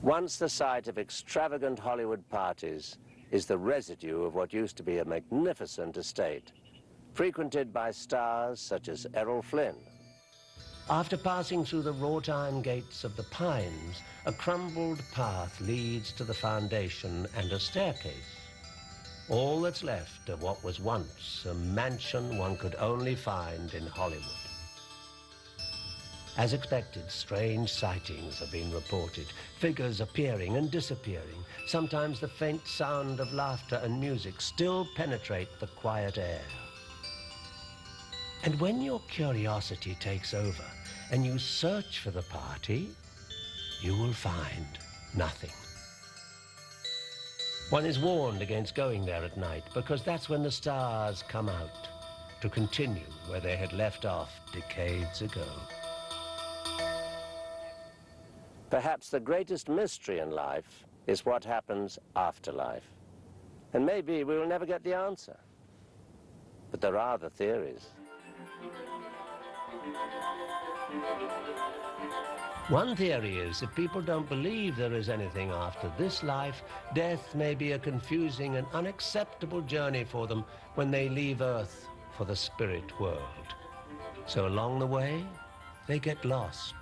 Once the site of extravagant Hollywood parties is the residue of what used to be a magnificent estate, frequented by stars such as Errol Flynn. After passing through the wrought iron gates of the Pines, a crumbled path leads to the foundation and a staircase. All that's left of what was once a mansion one could only find in Hollywood. As expected, strange sightings have been reported, figures appearing and disappearing. Sometimes the faint sound of laughter and music still penetrate the quiet air. And when your curiosity takes over and you search for the party, you will find nothing. One is warned against going there at night because that's when the stars come out to continue where they had left off decades ago. Perhaps the greatest mystery in life is what happens after life. And maybe we will never get the answer. But there are the theories. One theory is if people don't believe there is anything after this life, death may be a confusing and unacceptable journey for them when they leave Earth for the spirit world. So along the way, they get lost.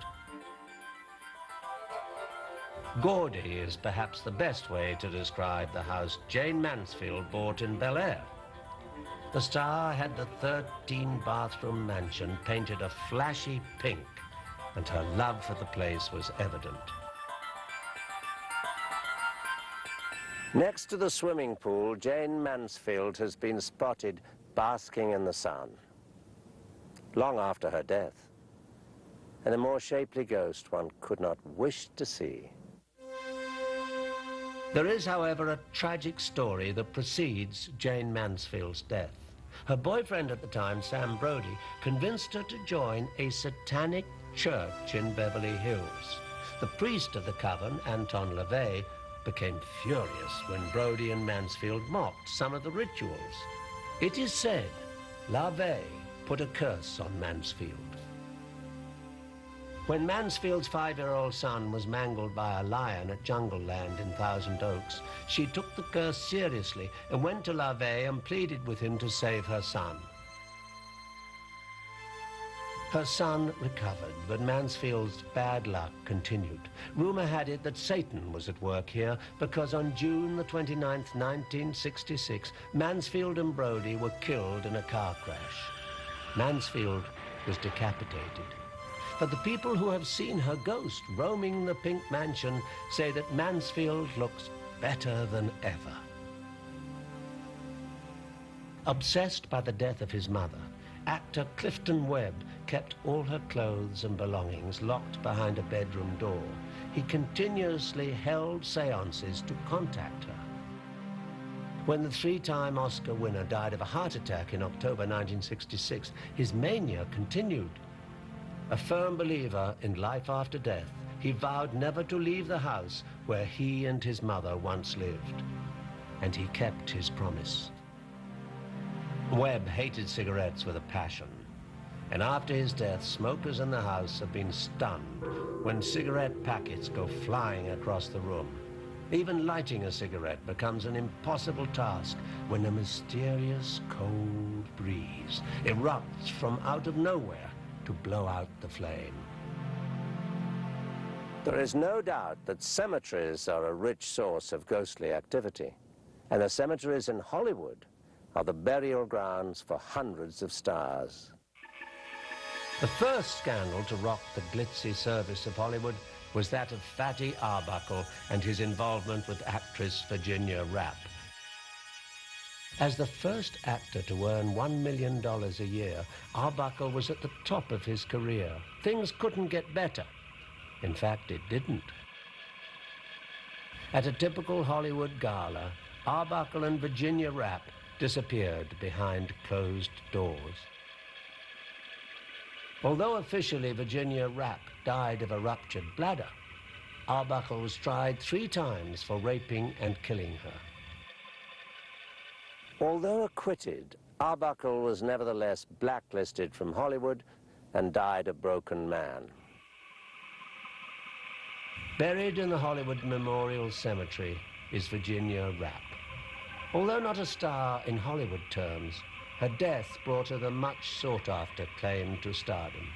Gaudy is perhaps the best way to describe the house Jane Mansfield bought in Bel Air. The star had the 13-bathroom mansion painted a flashy pink, and her love for the place was evident. Next to the swimming pool, Jane Mansfield has been spotted basking in the sun, long after her death, and a more shapely ghost one could not wish to see. There is, however, a tragic story that precedes Jane Mansfield's death. Her boyfriend at the time, Sam Brody, convinced her to join a satanic church in Beverly Hills. The priest of the coven, Anton LaVey, became furious when Brody and Mansfield mocked some of the rituals. It is said LaVey put a curse on Mansfield. When Mansfield's 5-year-old son was mangled by a lion at Jungle Land in Thousand Oaks, she took the curse seriously and went to LaVey and pleaded with him to save her son. Her son recovered, but Mansfield's bad luck continued. Rumor had it that Satan was at work here because on June the 29th, 1966, Mansfield and Brody were killed in a car crash. Mansfield was decapitated. But the people who have seen her ghost roaming the pink mansion say that Mansfield looks better than ever. Obsessed by the death of his mother, actor Clifton Webb kept all her clothes and belongings locked behind a bedroom door. He continuously held seances to contact her. When the 3-time Oscar winner died of a heart attack in October 1966, his mania continued. A firm believer in life after death, he vowed never to leave the house where he and his mother once lived. And he kept his promise. Webb hated cigarettes with a passion. And after his death, smokers in the house have been stunned when cigarette packets go flying across the room. Even lighting a cigarette becomes an impossible task when a mysterious cold breeze erupts from out of nowhere to blow out the flame. There is no doubt that cemeteries are a rich source of ghostly activity, and the cemeteries in Hollywood are the burial grounds for hundreds of stars. The first scandal to rock the glitzy service of Hollywood was that of Fatty Arbuckle and his involvement with actress Virginia Rapp. As the first actor to earn $1 million a year, Arbuckle was at the top of his career. Things couldn't get better. In fact, it didn't. At a typical Hollywood gala, Arbuckle and Virginia Rapp disappeared behind closed doors. Although officially Virginia Rapp died of a ruptured bladder, Arbuckle was tried 3 times for raping and killing her. Although acquitted, Arbuckle was nevertheless blacklisted from Hollywood and died a broken man. Buried in the Hollywood Memorial Cemetery is Virginia Rapp. Although not a star in Hollywood terms, her death brought her the much sought-after claim to stardom.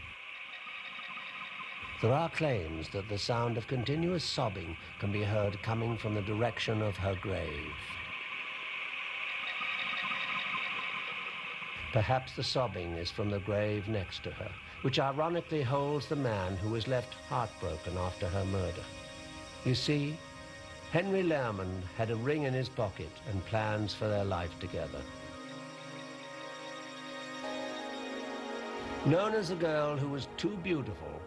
There are claims that the sound of continuous sobbing can be heard coming from the direction of her grave. Perhaps the sobbing is from the grave next to her, which ironically holds the man who was left heartbroken after her murder. You see, Henry Lehrman had a ring in his pocket and plans for their life together. Known as the girl who was too beautiful,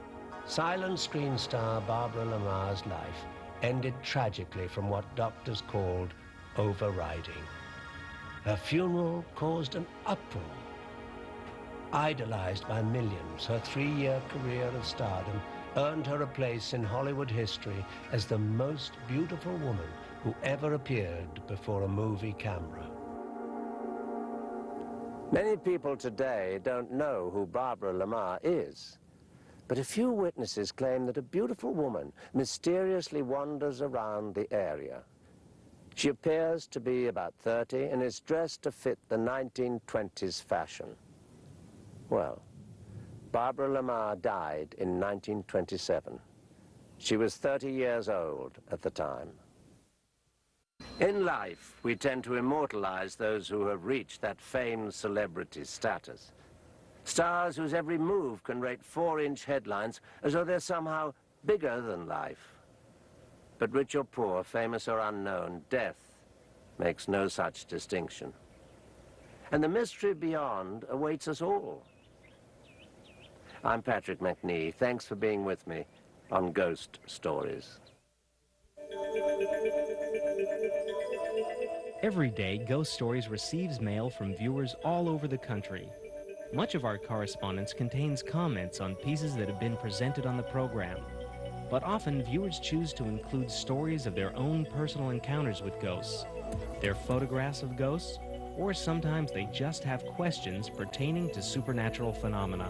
silent screen star Barbara Lamar's life ended tragically from what doctors called overriding. Her funeral caused an uproar. Idolized by millions, her 3-year career of stardom earned her a place in Hollywood history as the most beautiful woman who ever appeared before a movie camera. Many people today don't know who Barbara Lamar is, but a few witnesses claim that a beautiful woman mysteriously wanders around the area. She appears to be about 30 and is dressed to fit the 1920s fashion. Well, Barbara Lamar died in 1927. She was 30 years old at the time. In life, we tend to immortalize those who have reached that famed celebrity status. Stars whose every move can rate 4-inch headlines as though they're somehow bigger than life. But rich or poor, famous or unknown, death makes no such distinction. And the mystery beyond awaits us all. I'm Patrick Macnee. Thanks for being with me on Ghost Stories. Every day, Ghost Stories receives mail from viewers all over the country. Much of our correspondence contains comments on pieces that have been presented on the program. But often, viewers choose to include stories of their own personal encounters with ghosts, their photographs of ghosts, or sometimes they just have questions pertaining to supernatural phenomena.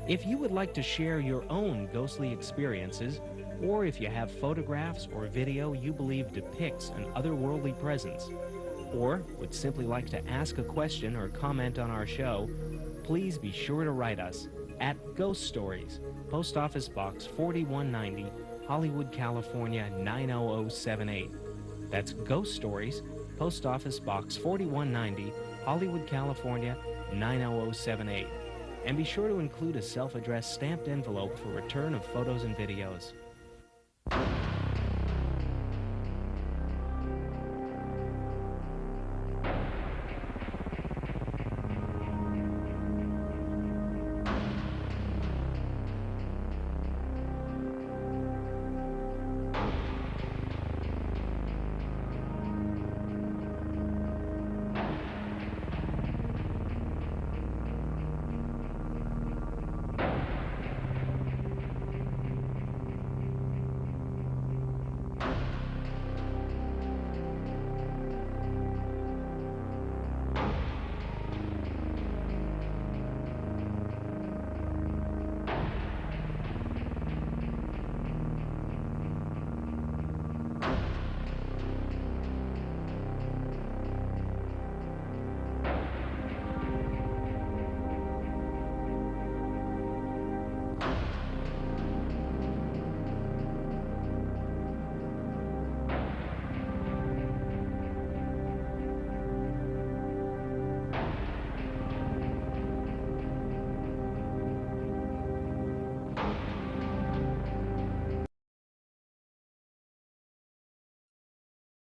If you would like to share your own ghostly experiences, or if you have photographs or video you believe depicts an otherworldly presence, or would simply like to ask a question or comment on our show, please be sure to write us at Ghost Stories, Post Office Box 4190, Hollywood, California 90078. That's Ghost Stories, Post Office Box 4190, Hollywood, California 90078. And be sure to include a self-addressed stamped envelope for return of photos and videos.